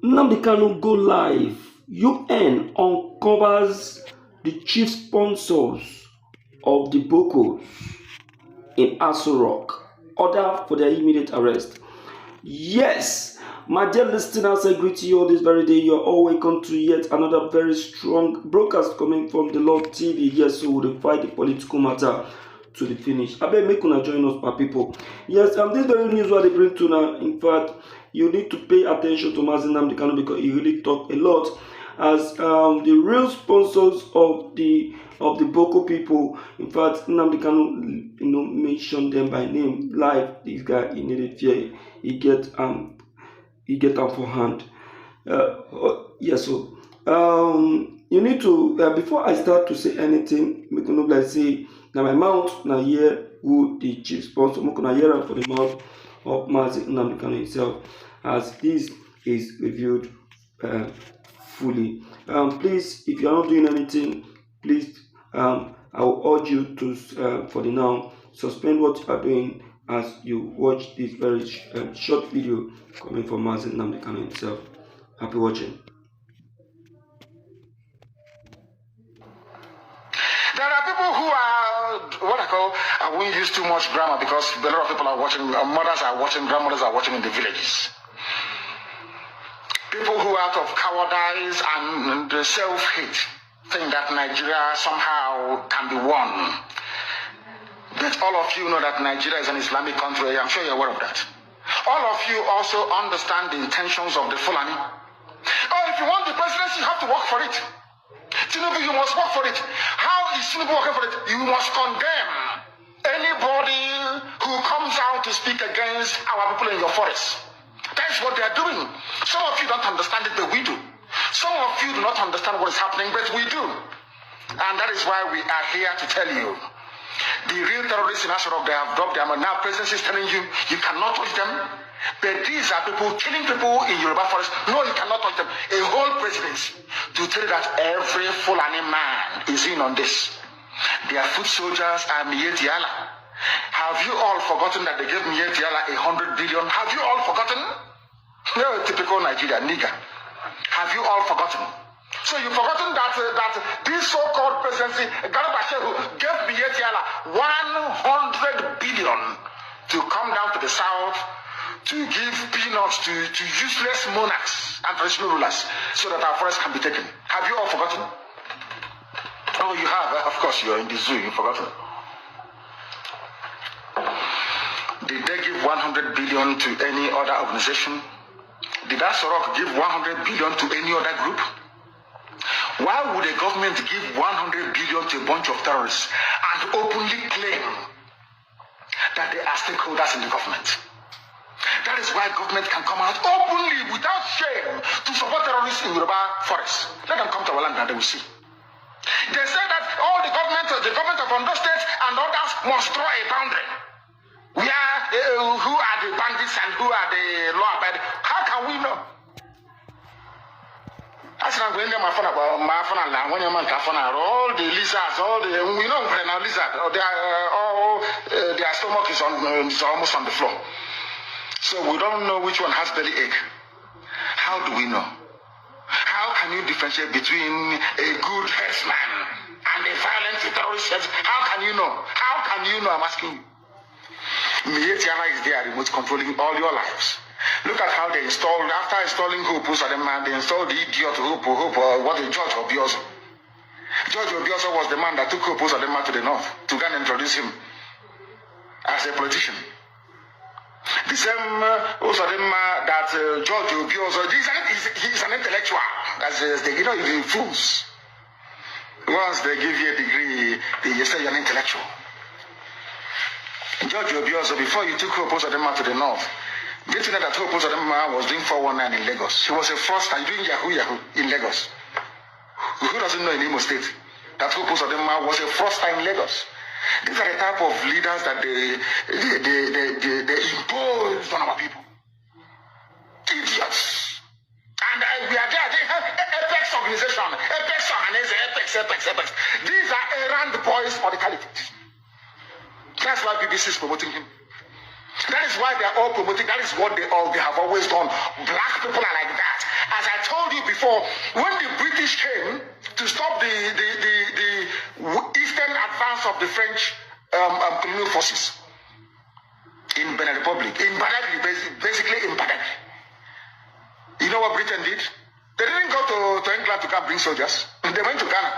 Nnamdi Kanu go live. UN uncovers the chief sponsors of the Bokos in Aso Rock. Order for their immediate arrest. Yes, my dear listeners, I greet you all this very day. You are all welcome to yet another very strong broadcast coming from the Lord TV. Yes, so we'll fight the political matter to the finish. I beg make una join us, my people. Yes, this very news what they bring to now. In fact, you need to pay attention to Nnamdi Kanu because he really talk a lot as the real sponsors of the Boko people. In fact, Nnamdi Kanu mention them by name live. This guy he needed fear. He get them for hand. Yes, so you need to before I start to say anything, make no like say now my mouth now hear who the chief sponsor. I'm gonna hear for the mouth of Mazi Nnamdi Kanu himself, as this is reviewed fully. Please, if you are not doing anything, please, I will urge you to, for the now, suspend what you are doing as you watch this very short video coming from Mazi Nnamdi Kanu himself. Happy watching. There are people who are what I call, I won't use too much grammar because a lot of people are watching, mothers are watching, grandmothers are watching in the villages. People who out of cowardice and self-hate think that Nigeria somehow can be won. But all of you know that Nigeria is an Islamic country. I'm sure you're aware of that. All of you also understand the intentions of the Fulani. Oh, if you want the presidency, you have to work for it. Tinubu, you must work for it. How is Tinubu working for it? You must condemn anybody who comes out to speak against our people in your forest. That's what they are doing. Some of you don't understand it, but we do. Some of you do not understand what is happening, but we do. And that is why we are here to tell you. The real terrorists in Aso Rock, they have dropped them. And now presidency is telling you, you cannot touch them. But these are people killing people in Yoruba forest. No, you cannot touch them. A whole presidency to tell you that every Fulani man is in on this. Their foot soldiers are Miyetti Allah. Have you all forgotten that they gave Miyetti Allah 100 billion? Have you all forgotten? No, typical Nigeria, nigger. Have you all forgotten? So you've forgotten that this so-called presidency, Garba Shehu, gave Miyetti Allah 100 billion to come down to the south to give peanuts to useless monarchs and traditional rulers so that our forests can be taken. Have you all forgotten? Oh, you have. Of course, you are in the zoo. You've forgotten. Did they give 100 billion to any other organization? Did Aso Rock give 100 billion to any other group? Why would a government give 100 billion to a bunch of terrorists and openly claim that they are stakeholders in the government? That is why government can come out openly without shame to support terrorists in Yoruba forests. Let them come to our land and they will see. They say that all the government of Ondo State and others must draw a boundary. We are who are the bandits and who are the law-abiding. How can we know? I said I'm going to my phone when your man all the lizards, all the we know now lizard, their stomach is almost on the floor. So we don't know which one has belly ache. How do we know? How can you differentiate between a good herdsman and a violent terrorist? How can you know? How can you know? I'm asking you. Miyetti Allah is there, remote controlling all your lives. Look at how they installed, after installing Hope, they installed the idiot Hope, what is George Obiozo. George Obiozo was the man that took Hope to the north to go and introduce him as a politician. The same that George Obiozo, he's an intellectual. That's the fools. Once they give you a degree, they say you're an intellectual. George Obiozo, before you took Hope to the north, did you know that Hope was doing 419 in Lagos? He was a fraudster doing Yahoo in Lagos. Who doesn't know in Imo State that Hope was a fraudster in Lagos? These are the type of leaders that they impose on our people. Idiots. And we are there. They have Apex organization. Apex. These are errand boys for the caliphate. That's why BBC is promoting him. That is why they are all promoting. That is what they have always done. Black people are like that. before, when the British came to stop the eastern advance of the French colonial forces in Benin Republic, in Badagry, basically in Badagry. You know what Britain did? They didn't go to England to come bring soldiers. They went to Ghana.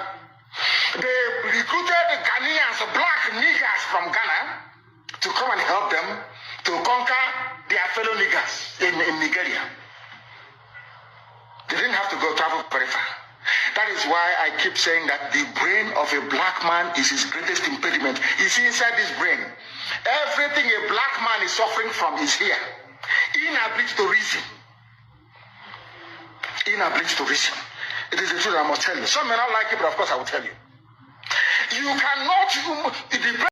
They recruited the Ghanaians, black niggers from Ghana, to come and help them to conquer their fellow niggers in Nigeria. They didn't have to go travel very far. That is why I keep saying that the brain of a black man is his greatest impediment. It's inside this brain. Everything a black man is suffering from is here. Inability to reason. Inability to reason. It is the truth I must tell you. Some may not like it, but of course I will tell you. You cannot,